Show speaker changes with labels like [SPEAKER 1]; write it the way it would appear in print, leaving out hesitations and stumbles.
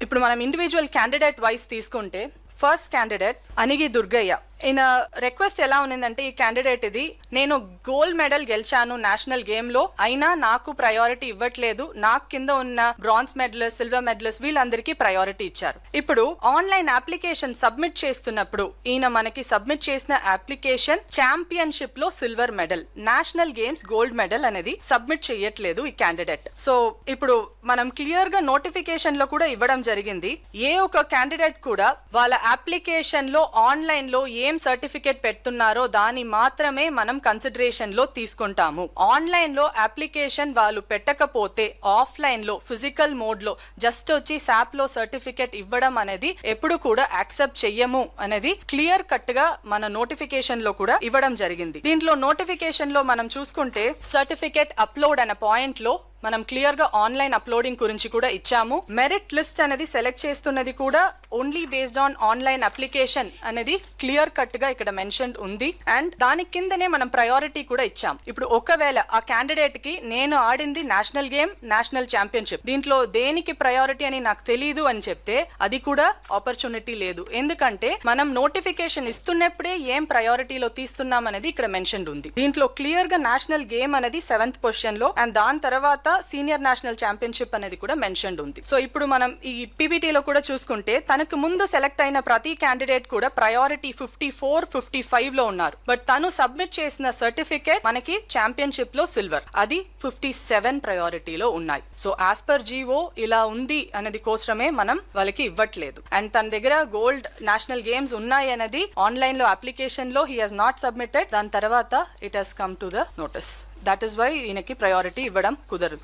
[SPEAKER 1] ఇప్పుడు మనం individual candidate vice తీసుకుంటే ఫస్ట్ క్యాండిడేట్ అనిగి దుర్గయ్య. ఈయన రిక్వెస్ట్ ఎలా ఉన్నదంటే, ఈ క్యాండిడేట్ ఇది నేను గోల్డ్ మెడల్ గెలిచాను నేషనల్ గేమ్ లో, అయినా నాకు ప్రయారిటీ ఇవ్వట్లేదు, నాకు కింద ఉన్న బ్రాంజ్ మెడలిస్ట్, సిల్వర్ మెడలిస్ట్ వీళ్ళందరికీ ప్రయారిటీ ఇచ్చారు. ఇప్పుడు ఆన్లైన్ అప్లికేషన్ సబ్మిట్ చేస్తున్నప్పుడు ఈయన మనకి సబ్మిట్ చేసిన అప్లికేషన్ ఛాంపియన్షిప్ లో silver medal, national games gold medal అనేది సబ్మిట్ చేయట్లేదు ఈ క్యాండిడేట్. సో ఇప్పుడు మనం క్లియర్ గా నోటిఫికేషన్ లో కూడా ఇవ్వడం జరిగింది. ఏ ఒక్క క్యాండిడేట్ కూడా వాళ్ళ అప్లికేషన్ లో ఆన్లైన్ లో ఏం సర్టిఫికేట్ పెడుతున్నారో దాని మాత్రమే మనం కన్సిడరేషన్ లో తీసుకుంటాము. ఆన్లైన్ లో అప్లికేషన్ వాళ్ళు పెట్టకపోతే ఆఫ్లైన్ లో ఫిజికల్ మోడ్ లో జస్ట్ వచ్చి సాప్ లో సర్టిఫికేట్ ఇవ్వడం అనేది ఎప్పుడు కూడా యాక్సెప్ట్ చెయ్యము అనేది క్లియర్ కట్ గా మన నోటిఫికేషన్ లో కూడా ఇవ్వడం జరిగింది. దీంట్లో నోటిఫికేషన్ లో మనం చూసుకుంటే సర్టిఫికేట్ అప్లోడ్ అనే పాయింట్ లో మనం క్లియర్ గా ఆన్లైన్ అప్లోడింగ్ గురించి కూడా ఇచ్చాము. మెరిట్ లిస్ట్ అనేది సెలెక్ట్ చేస్తున్నది కూడా only based on online application అనేది క్లియర్ కట్ గా ఇక్కడ మెన్షన్ ఉంది. అండ్ దాని కిందనే మనం ప్రయారిటీ కూడా ఇచ్చాం. ఇప్పుడు ఒకవేళ ఆ క్యాండిడేట్ కి నేను ఆడింది నేషనల్ గేమ్, నేషనల్ ఛాంపియన్షిప్, దీంట్లో దేనికి ప్రయారిటీ అని నాకు తెలీదు అని చెప్తే అది కూడా ఆపర్చునిటీ లేదు. ఎందుకంటే మనం నోటిఫికేషన్ ఇస్తున్నప్పుడే ఏం ప్రయారిటీలో తీస్తున్నాం అనేది ఇక్కడ మెన్షన్ ఉంది. దీంట్లో క్లియర్ గా నేషనల్ గేమ్ అనేది 7th పొజిషన్ లో, అండ్ దాని తర్వాత సీనియర్ నేషనల్ ఛాంపియన్షిప్ అనేది కూడా మెన్షన్ ఉంది. సో ఇప్పుడు మనం ఈ పీపీటీలో కూడా చూసుకుంటే తనకు ముందు సెలెక్ట్ అయిన ప్రతి క్యాండిడేట్ కూడా ప్రయారిటీ 54, 55 లో ఉన్నారు. బట్ తను సబ్మిట్ చేసిన సర్టిఫికేట్ మనకి ఛాంపియన్షిప్ లో సిల్వర్, అది 57 ప్రయారిటీలో ఉన్నాయి. సో యాజ్ పర్ జీవో ఇలా ఉంది అనేది కోసమే మనం వాళ్ళకి ఇవ్వట్లేదు. అండ్ తన దగ్గర గోల్డ్ నేషనల్ గేమ్స్ ఉన్నాయి అనేది ఆన్లైన్ లో అప్లికేషన్ లో హీ హాజ్ నాట్ సబ్మిటెడ్. దాని తర్వాత it has come to the notice. That is why ఈయనకి ప్రయారిటీ ఇవ్వడం కుదరదు.